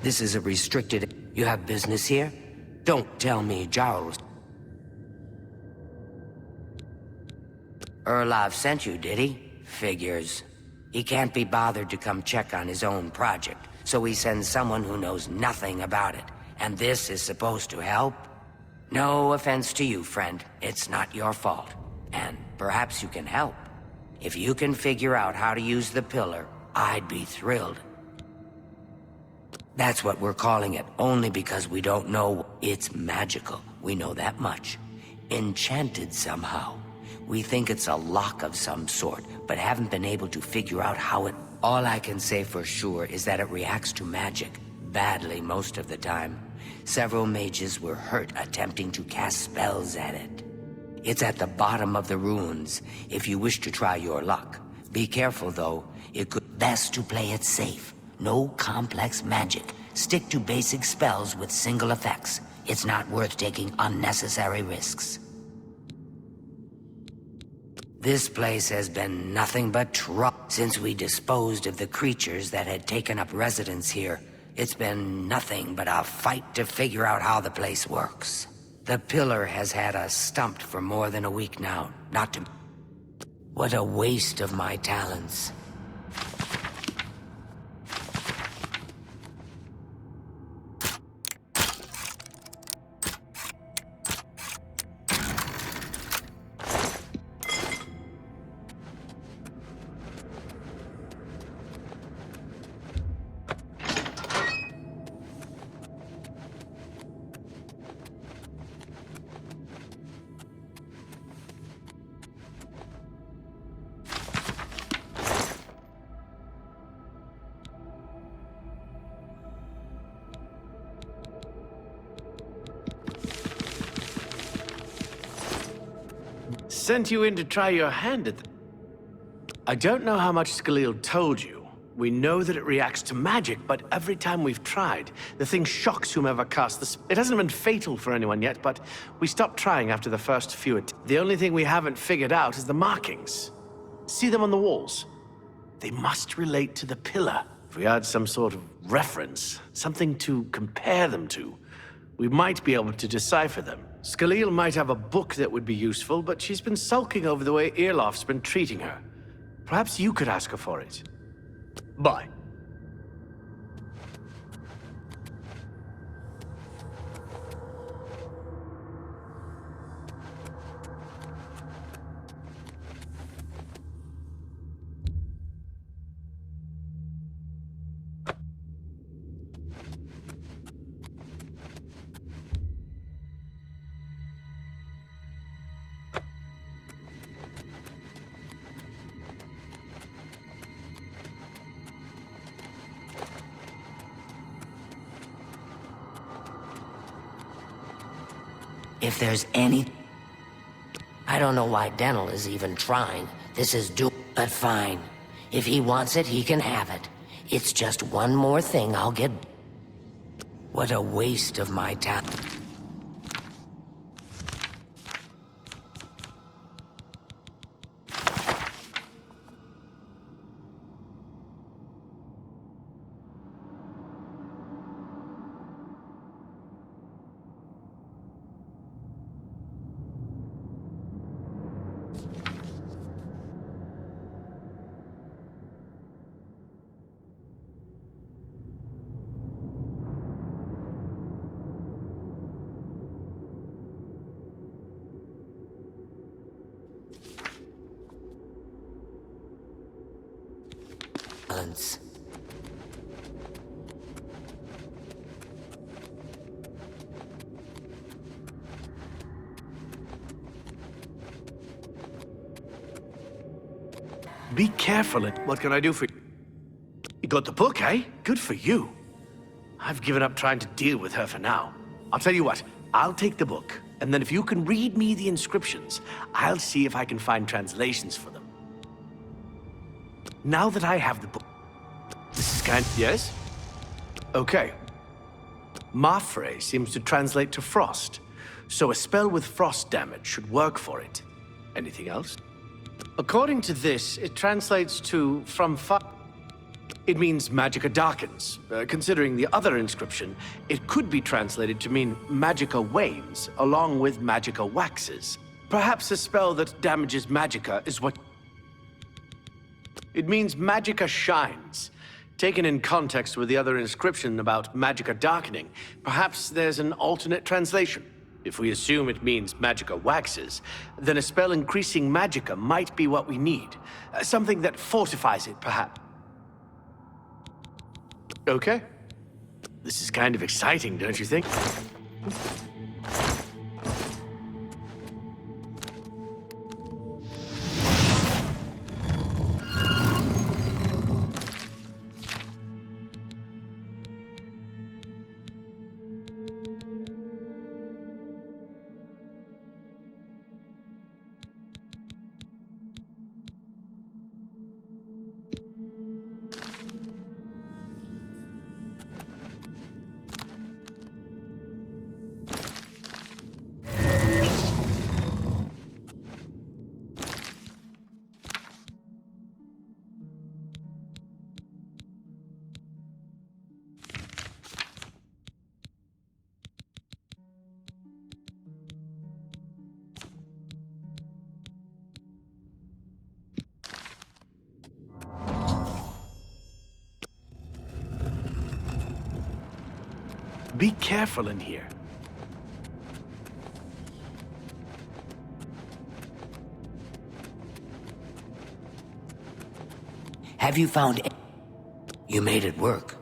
This is a restricted... You have business here? Don't tell me Giles... Erlov sent you, did he? Figures. He can't be bothered to come check on his own project, so he sends someone who knows nothing about it. And this is supposed to help? No offense to you, friend. It's not your fault. And perhaps you can help. If you can figure out how to use the pillar, I'd be thrilled. That's what we're calling it, only because we don't know. It's magical. We know that much. Enchanted somehow. We think it's a lock of some sort, but haven't been able to figure out how it... All I can say for sure is that it reacts to magic. Badly most of the time. Several mages were hurt attempting to cast spells at it. It's at the bottom of the ruins, if you wish to try your luck. Be careful, though. It could... Best to play it safe. No complex magic. Stick to basic spells with single effects. It's not worth taking unnecessary risks. This place has been nothing but trouble since we disposed of the creatures that had taken up residence here. It's been nothing but a fight to figure out how the place works. The pillar has had us stumped for more than a week now, not to... What a waste of my talents. Sent you in to try your hand at I don't know how much Skalil told you. We know that it reacts to magic, but every time we've tried, the thing shocks whomever casts the It hasn't been fatal for anyone yet, but we stopped trying after the first few The only thing we haven't figured out is the markings. See them on the walls? They must relate to the pillar. If we had some sort of reference, something to compare them to, we might be able to decipher them. Skalil might have a book that would be useful, but she's been sulking over the way Irloff's been treating her. Perhaps you could ask her for it. Bye. If there's any... I don't know why Dental is even trying. This is but fine. If he wants it, he can have it. It's just one more thing I'll get... What a waste of my time. Balance. Be careful. What can I do for you? You got the book, eh? Good for you. I've given up trying to deal with her for now. I'll tell you what, I'll take the book, and then if you can read me the inscriptions, I'll see if I can find translations for them. Now that I have the book... This is kind... Yes? Okay. Mafre seems to translate to frost, so a spell with frost damage should work for it. Anything else? According to this, it translates to from fire. It means Magicka darkens. Considering the other inscription, it could be translated to mean Magicka wanes, along with Magicka waxes. Perhaps a spell that damages Magicka is what... It means Magicka shines. Taken in context with the other inscription about Magicka darkening, perhaps there's an alternate translation. If we assume it means Magicka waxes, then a spell increasing Magicka might be what we need. Something that fortifies it, perhaps. Okay. This is kind of exciting, don't you think? Be careful in here. Have you found... You made it work.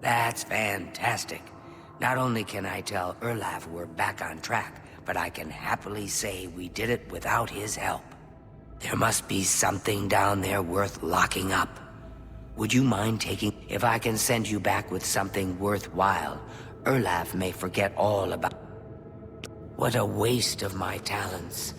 That's fantastic. Not only can I tell Erlaf we're back on track, but I can happily say we did it without his help. There must be something down there worth locking up. Would you mind taking... If I can send you back with something worthwhile, Erlaf may forget all about... What a waste of my talents.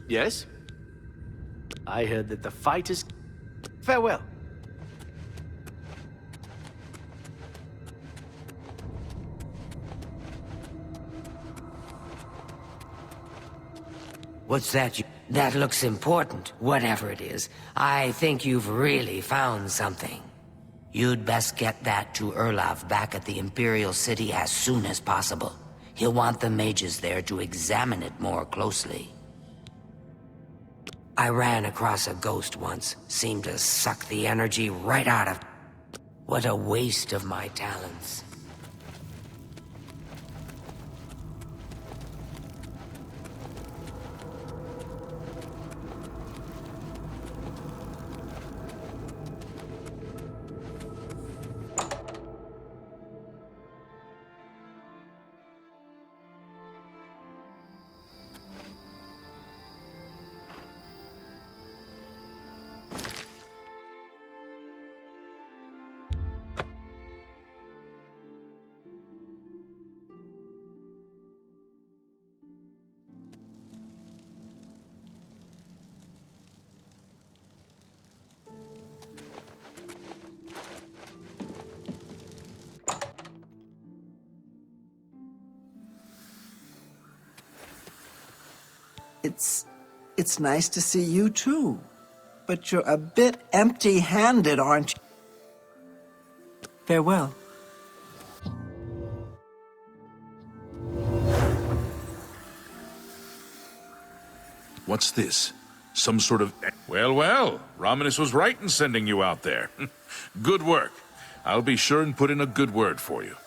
Yes? I heard that the fight is... Farewell. What's that? That looks important, whatever it is. I think you've really found something. You'd best get that to Erlov back at the Imperial City as soon as possible. He'll want the mages there to examine it more closely. I ran across a ghost once. Seemed to suck the energy right out of... What a waste of my talents. It's nice to see you too. But you're a bit empty-handed, aren't you? Farewell. What's this? Some sort of... Well, well, Romanus was right in sending you out there. Good work. I'll be sure and put in a good word for you.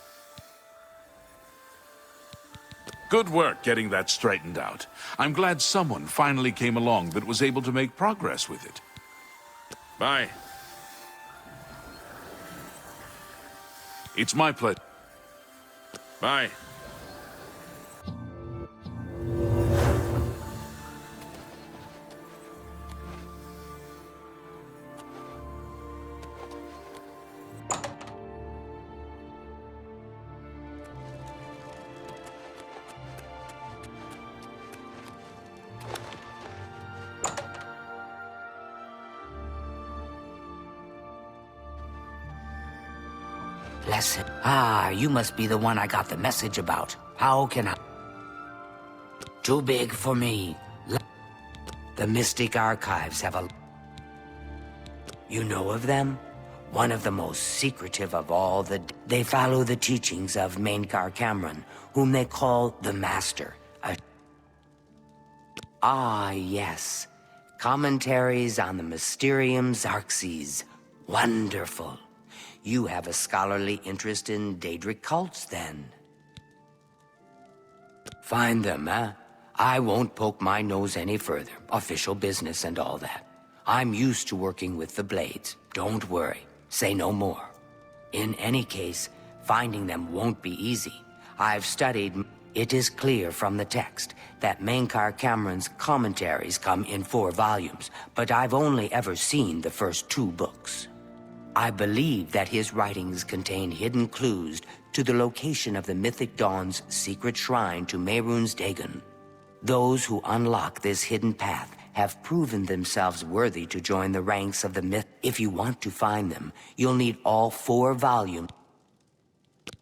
Good work getting that straightened out. I'm glad someone finally came along that was able to make progress with it. Bye. It's my pleasure. Bye. Lesson. Ah, you must be the one I got the message about. How can I... Too big for me. The Mystic Archives have a... You know of them? One of the most secretive of all the... They follow the teachings of Mainkar Cameron, whom they call the Master. Ah, yes. Commentaries on the Mysterium Xarxes. Wonderful. You have a scholarly interest in Daedric cults, then. Find them, huh? I won't poke my nose any further. Official business and all that. I'm used to working with the Blades. Don't worry. Say no more. In any case, finding them won't be easy. I've studied... It is clear from the text that Mainkar Cameron's commentaries come in 4 volumes, but I've only ever seen the first 2 books. I believe that his writings contain hidden clues to the location of the Mythic Dawn's secret shrine to Mehrunes Dagon. Those who unlock this hidden path have proven themselves worthy to join the ranks of the myth. If you want to find them, you'll need all 4 volumes.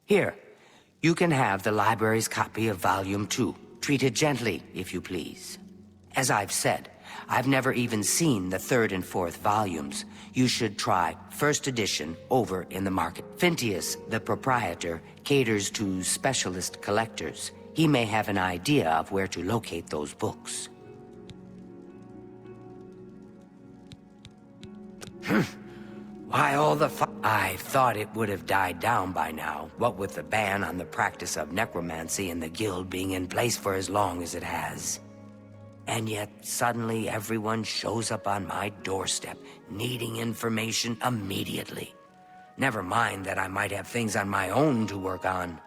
Here, you can have the library's copy of Volume 2. Treat it gently, if you please. As I've said, I've never even seen the 3rd and 4th volumes. You should try first edition over in the market. Phintius, the proprietor, caters to specialist collectors. He may have an idea of where to locate those books. Why all the I thought it would have died down by now, what with the ban on the practice of necromancy and the guild being in place for as long as it has. And yet, suddenly everyone shows up on my doorstep, needing information immediately. Never mind that I might have things on my own to work on.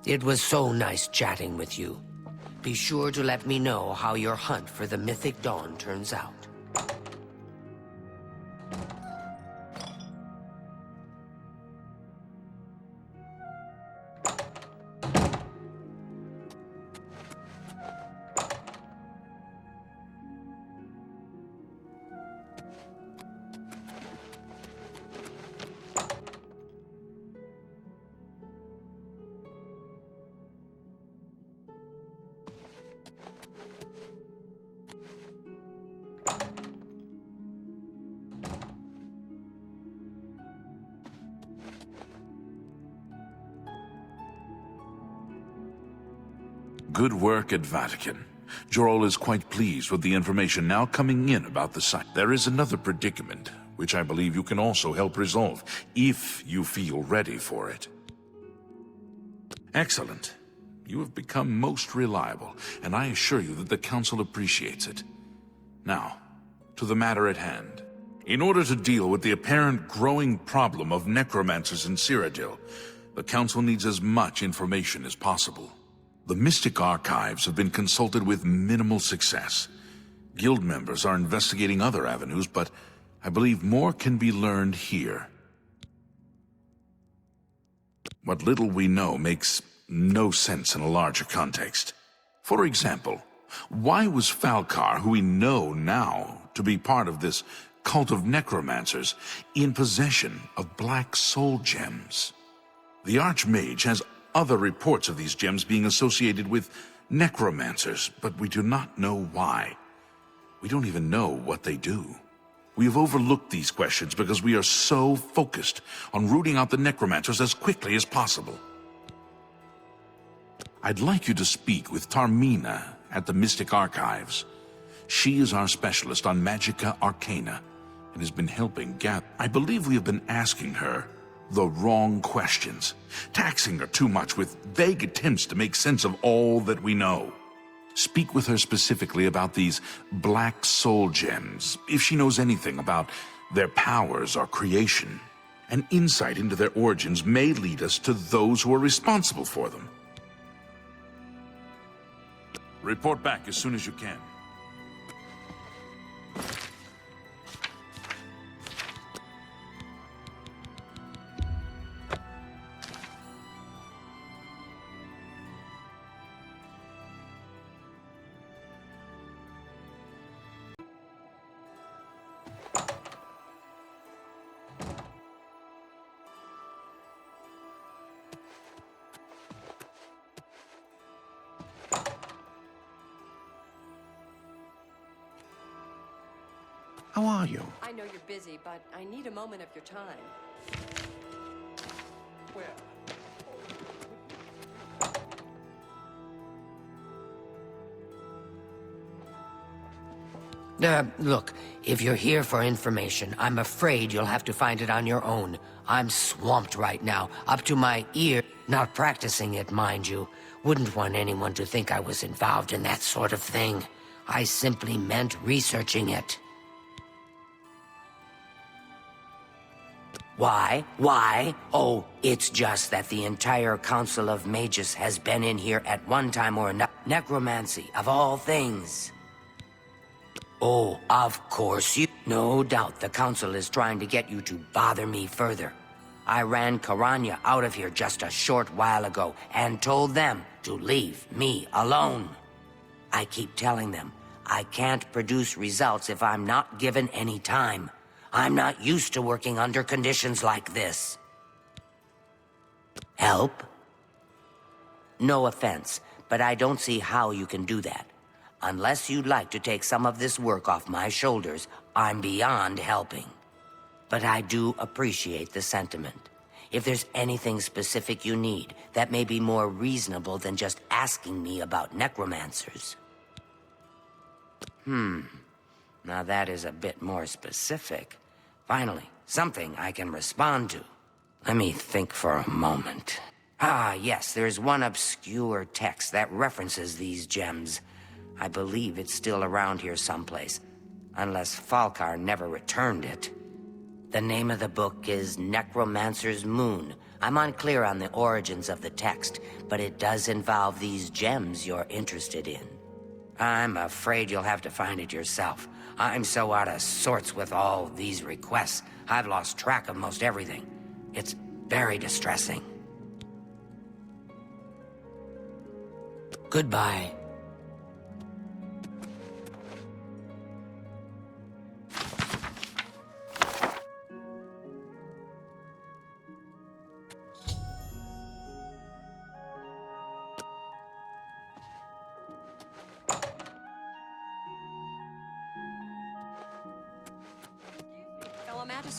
It was so nice chatting with you. Be sure to let me know how your hunt for the Mythic Dawn turns out. Good work at Vatican. Jorol is quite pleased with the information now coming in about the site. There is another predicament, which I believe you can also help resolve, if you feel ready for it. Excellent. You have become most reliable, and I assure you that the Council appreciates it. Now, to the matter at hand. In order to deal with the apparent growing problem of necromancers in Cyrodiil, the Council needs as much information as possible. The Mystic Archives have been consulted with minimal success. Guild members are investigating other avenues, but I believe more can be learned here. What little we know makes no sense in a larger context. For example, why was Falcar, who we know now to be part of this cult of necromancers, in possession of black soul gems? The Archmage has other reports of these gems being associated with necromancers, but we do not know why. We don't even know what they do. We have overlooked these questions because we are so focused on rooting out the necromancers as quickly as possible. I'd like you to speak with Tarmina at the Mystic Archives. She is our specialist on Magica Arcana and has been helping gather. I believe we have been asking her the wrong questions, taxing her too much with vague attempts to make sense of all that we know. Speak with her specifically about these black soul gems, if she knows anything about their powers or creation. An insight into their origins may lead us to those who are responsible for them. Report back as soon as you can. How are you? I know you're busy, but I need a moment of your time. Look, if you're here for information, I'm afraid you'll have to find it on your own. I'm swamped right now, up to my ear. Not practicing it, mind you. Wouldn't want anyone to think I was involved in that sort of thing. I simply meant researching it. Why? Why? Oh, it's just that the entire Council of Mages has been in here at one time or another. Necromancy, of all things. Oh, of course you... No doubt the Council is trying to get you to bother me further. I ran Karanya out of here just a short while ago and told them to leave me alone. I keep telling them I can't produce results if I'm not given any time. I'm not used to working under conditions like this. Help? No offense, but I don't see how you can do that. Unless you'd like to take some of this work off my shoulders, I'm beyond helping. But I do appreciate the sentiment. If there's anything specific you need, that may be more reasonable than just asking me about necromancers. Now that is a bit more specific. Finally, something I can respond to. Let me think for a moment. Ah, yes, there's one obscure text that references these gems. I believe it's still around here someplace, unless Falcar never returned it. The name of the book is Necromancer's Moon. I'm unclear on the origins of the text, but it does involve these gems you're interested in. I'm afraid you'll have to find it yourself. I'm so out of sorts with all these requests, I've lost track of most everything. It's very distressing. Goodbye.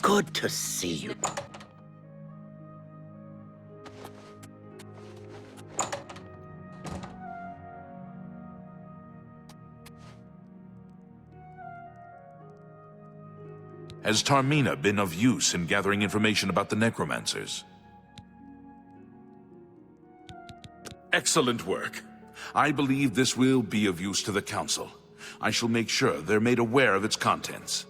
Good to see you. Has Tarmina been of use in gathering information about the necromancers? Excellent work. I believe this will be of use to the Council. I shall make sure they're made aware of its contents.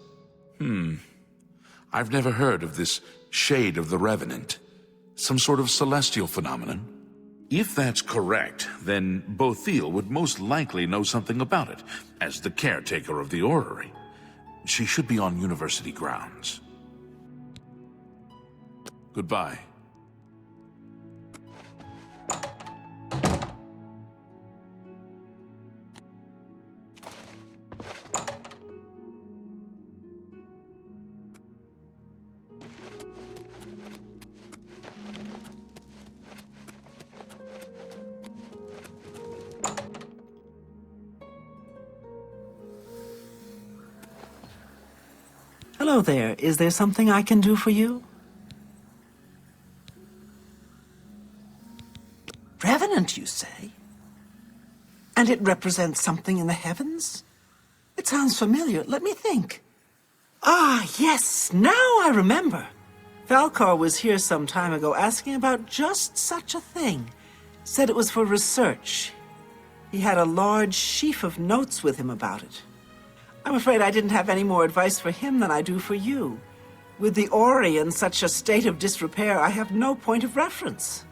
I've never heard of this Shade of the Revenant. Some sort of celestial phenomenon? If that's correct, then Bothiel would most likely know something about it, as the caretaker of the orrery. She should be on university grounds. Goodbye. Hello there. Is there something I can do for you? Revenant, you say? And it represents something in the heavens? It sounds familiar. Let me think. Ah, yes, now I remember. Falcar was here some time ago asking about just such a thing. Said it was for research. He had a large sheaf of notes with him about it. I'm afraid I didn't have any more advice for him than I do for you. With the Ori in such a state of disrepair, I have no point of reference.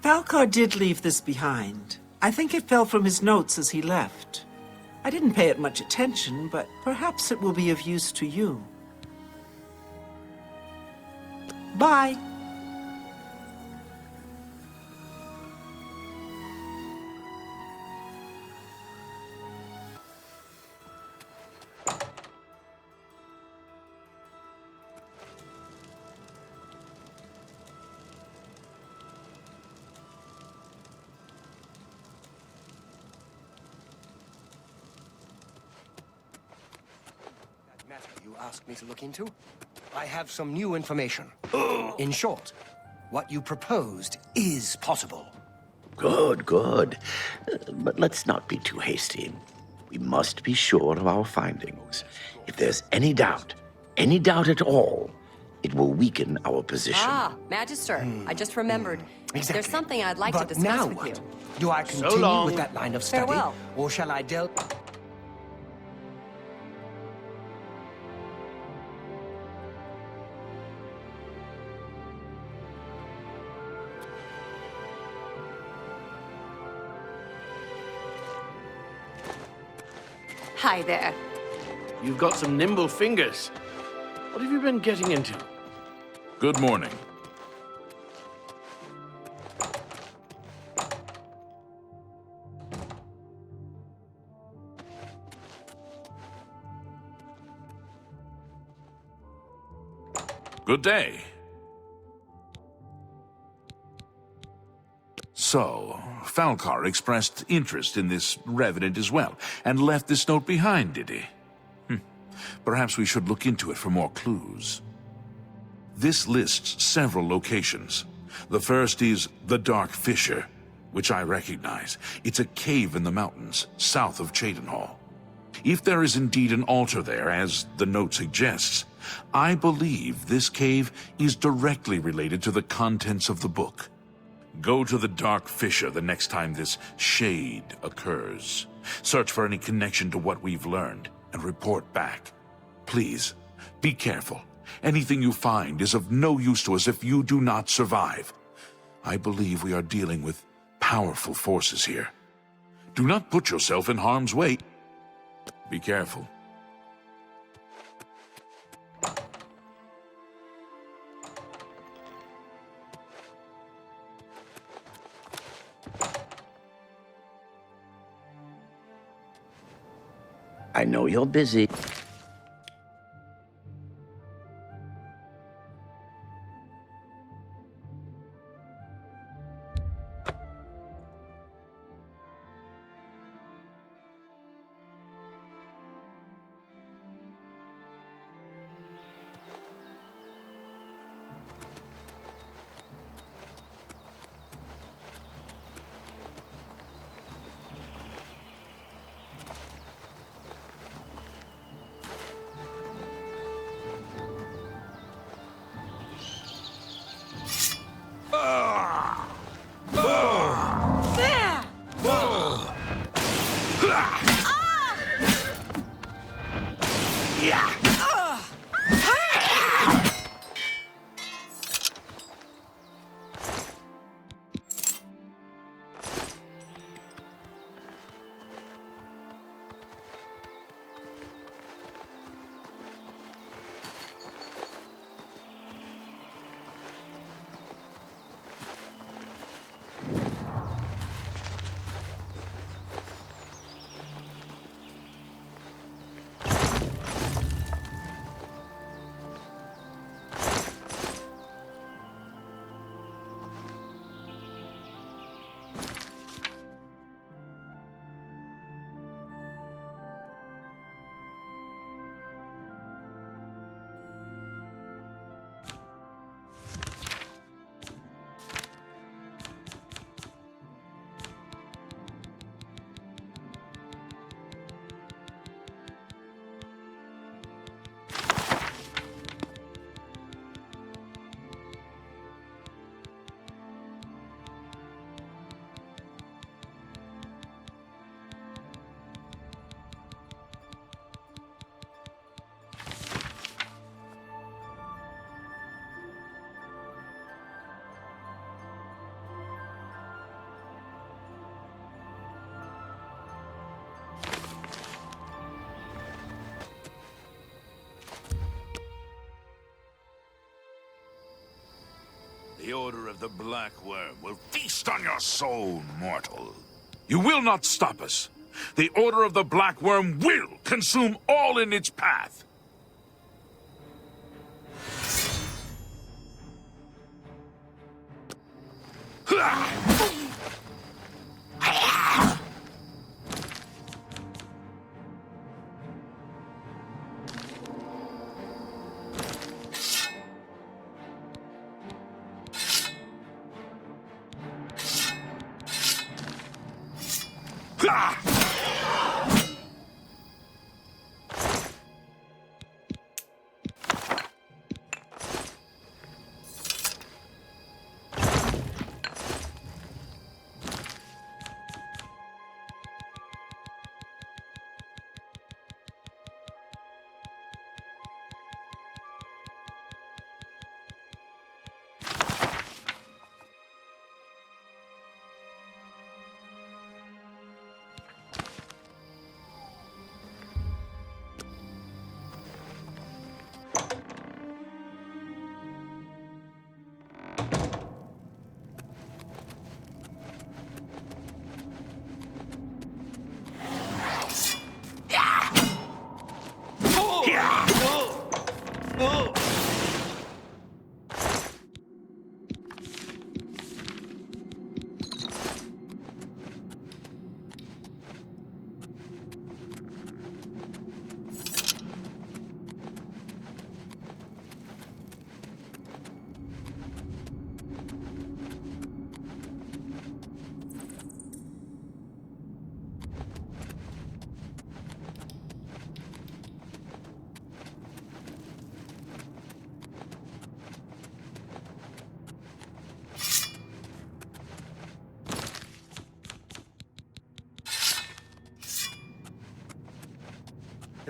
Falcar did leave this behind. I think it fell from his notes as he left. I didn't pay it much attention, but perhaps it will be of use to you. Bye. Matter you asked me to look into? I have some new information. In short, what you proposed is possible. Good, good. But let's not be too hasty. We must be sure of our findings. If there's any doubt at all, it will weaken our position. Ah, Magister, I just remembered. Exactly. There's something I'd like to But discuss now with what? you. Do I continue long. with that line of study? Farewell. Or shall I delve... Hi there. You've got some nimble fingers. What have you been getting into? Good morning. Good day. So, Falcar expressed interest in this revenant as well, and left this note behind, did he? Perhaps we should look into it for more clues. This lists several locations. The first is the Dark Fissure, which I recognize. It's a cave in the mountains, south of Cheydinhall. If there is indeed an altar there, as the note suggests, I believe this cave is directly related to the contents of the book. Go to the Dark Fissure the next time this shade occurs. Search for any connection to what we've learned, and report back. Please, be careful. Anything you find is of no use to us if you do not survive. I believe we are dealing with powerful forces here. Do not put yourself in harm's way. Be careful. I know you're busy. The Order of the Black Worm will feast on your soul, mortal. You will not stop us. The Order of the Black Worm will consume all in its path.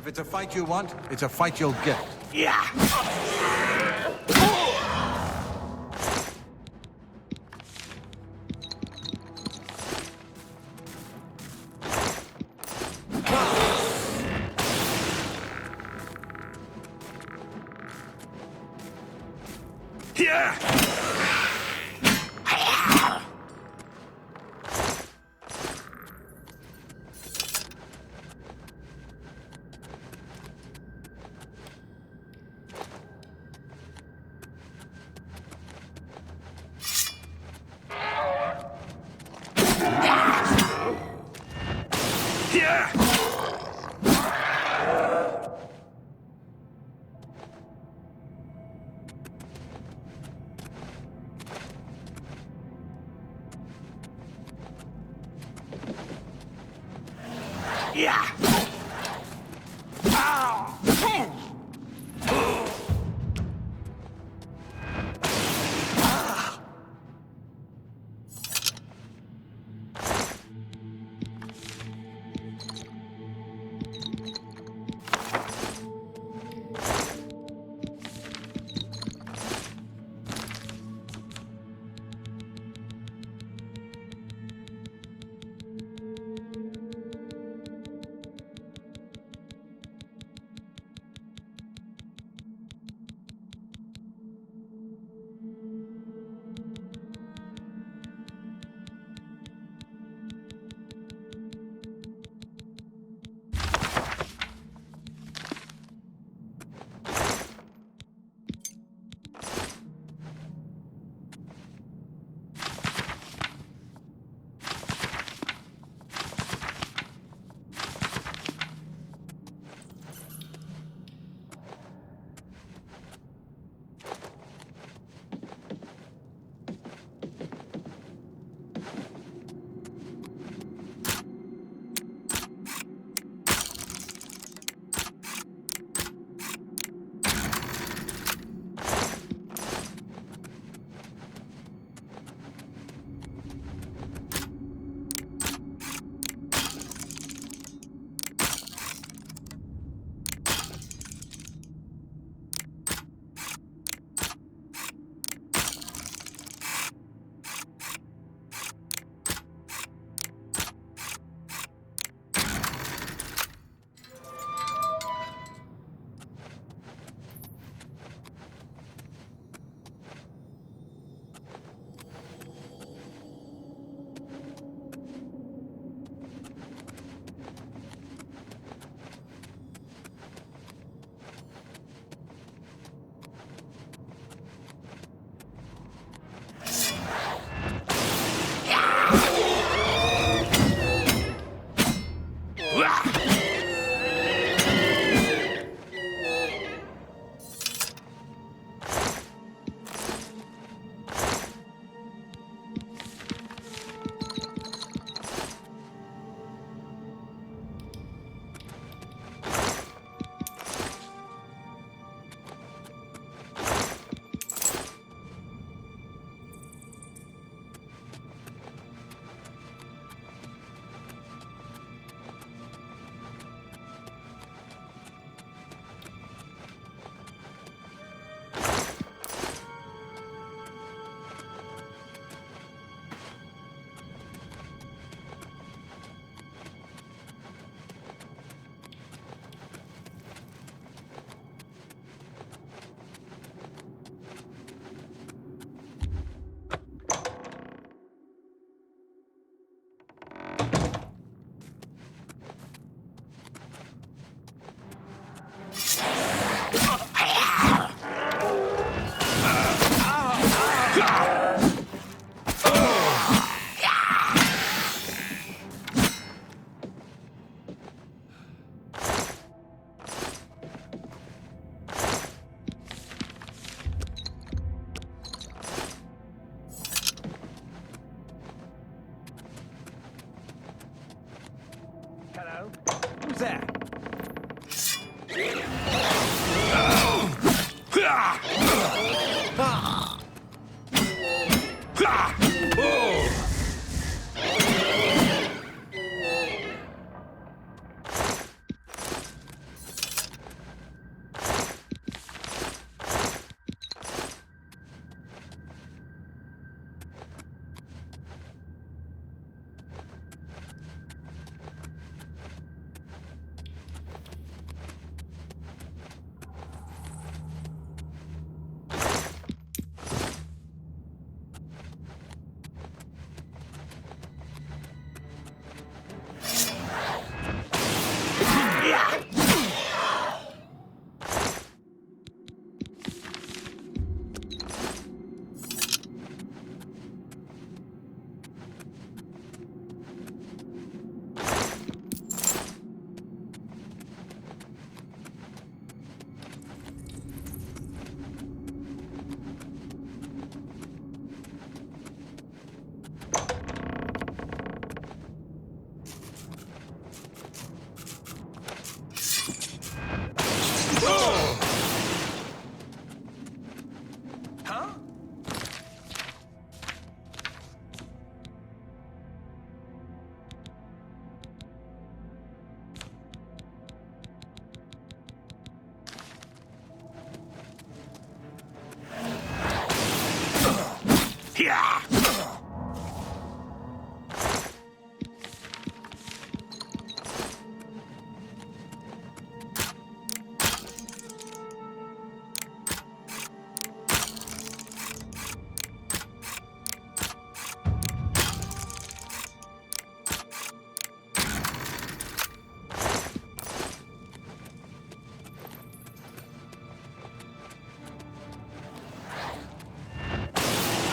If it's a fight you want, it's a fight you'll get. Yeah! Yeah! Yeah!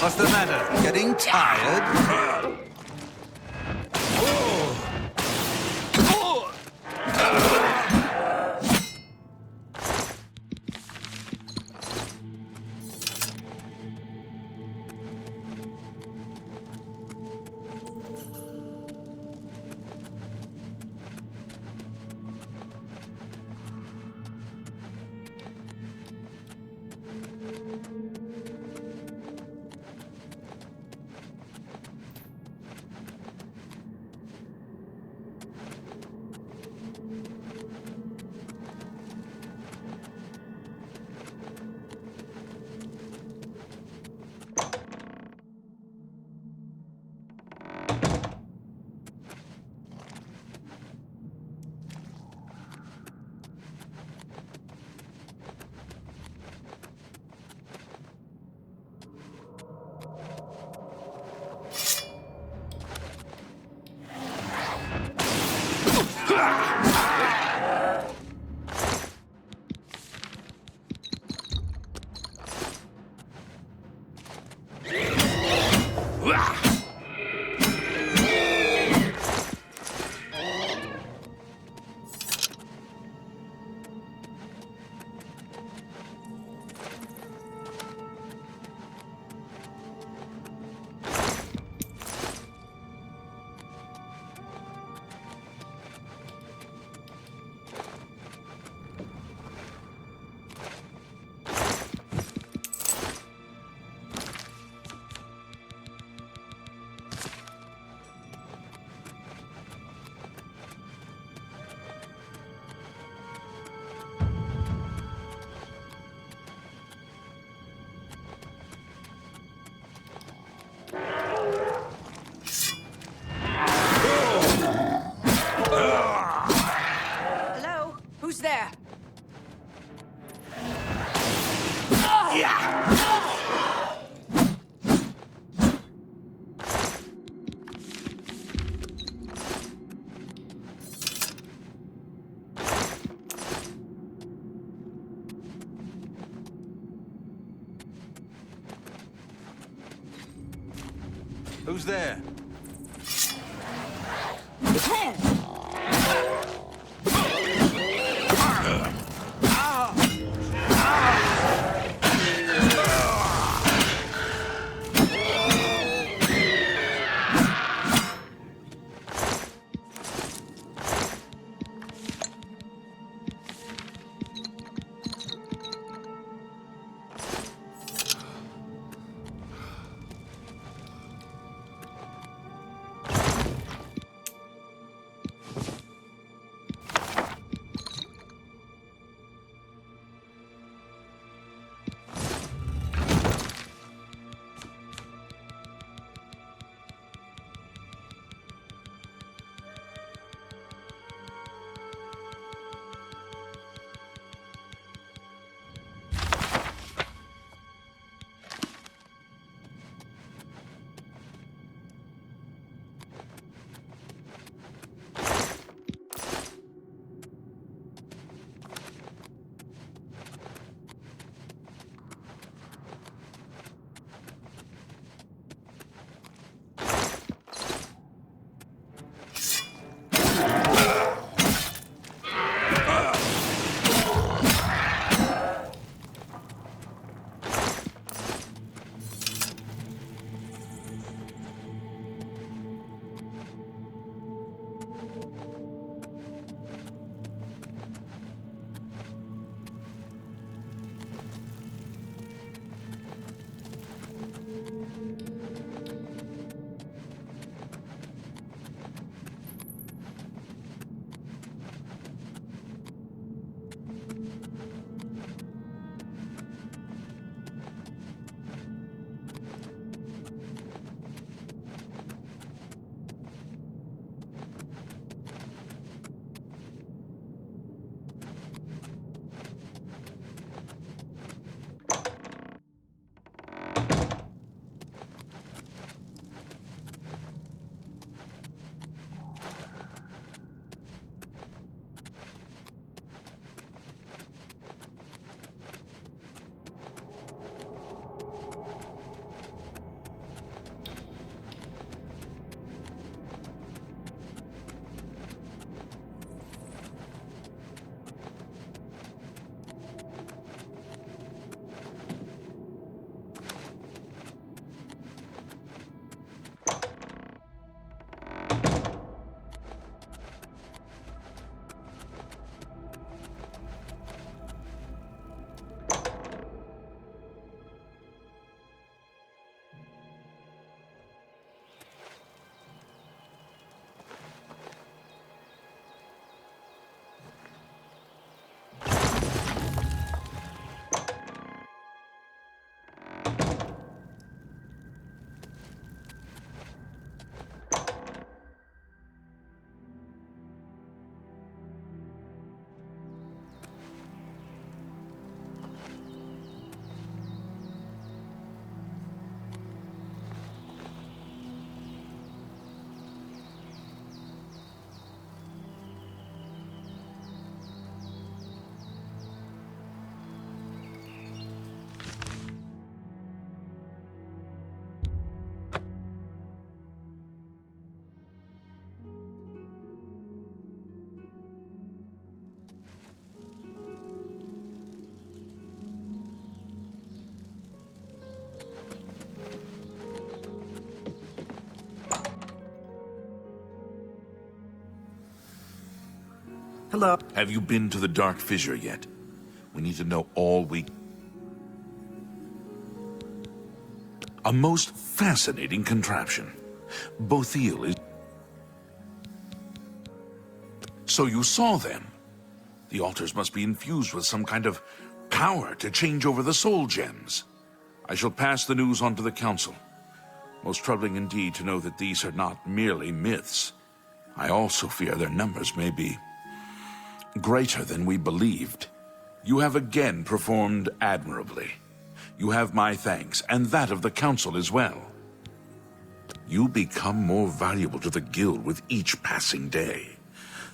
What's the matter? Getting tired? Hello? Who's there? Who's there? Hello. Have you been to the Dark Fissure yet? We need to know all we... A most fascinating contraption. Bothiel is... So you saw them? The altars must be infused with some kind of power to change over the soul gems. I shall pass the news on to the Council. Most troubling indeed to know that these are not merely myths. I also fear their numbers may be greater than we believed. You have again performed admirably. You have my thanks, and that of the Council as well. You become more valuable to the Guild with each passing day.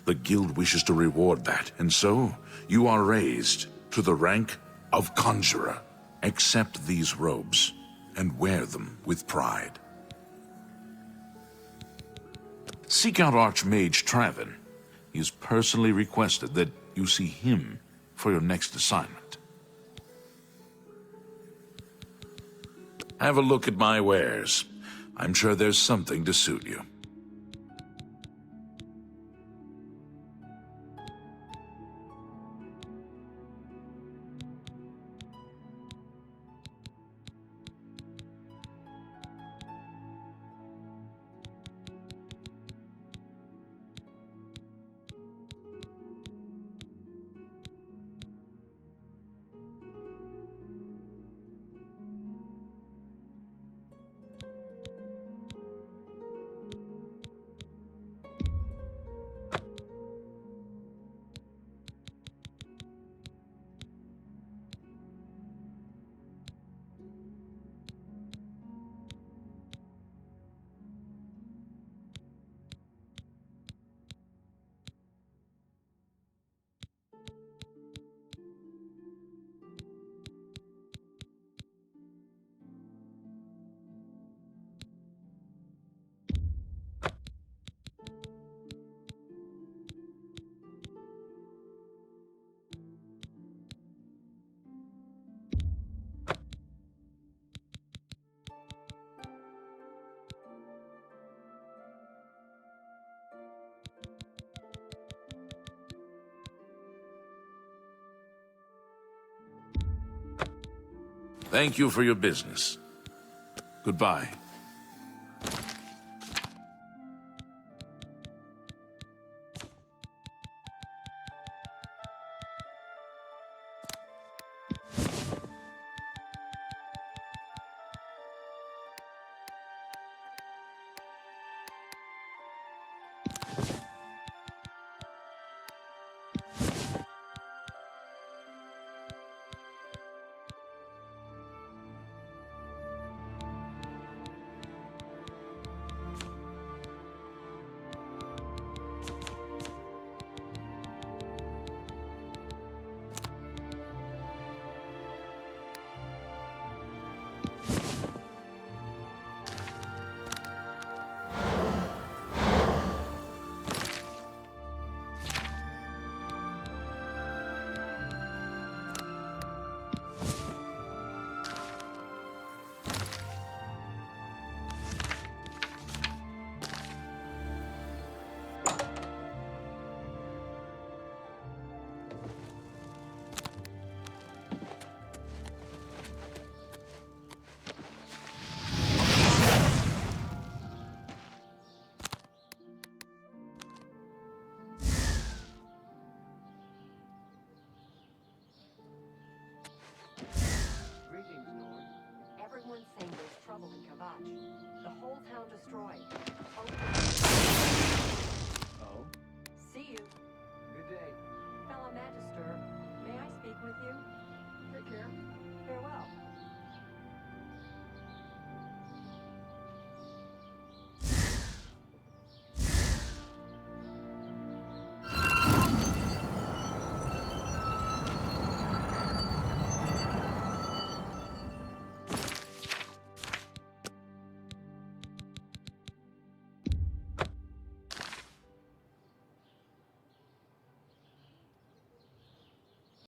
The Guild wishes to reward that, and so you are raised to the rank of Conjurer. Accept these robes and wear them with pride. Seek out Archmage Traven. He has personally requested that you see him for your next assignment. Have a look at my wares. I'm sure there's something to suit you. Thank you for your business. Goodbye. Everyone's saying there's trouble in Kavach. The whole town destroyed. Oh? See you. Good day. Fellow Magister, may I speak with you? Take care. Farewell.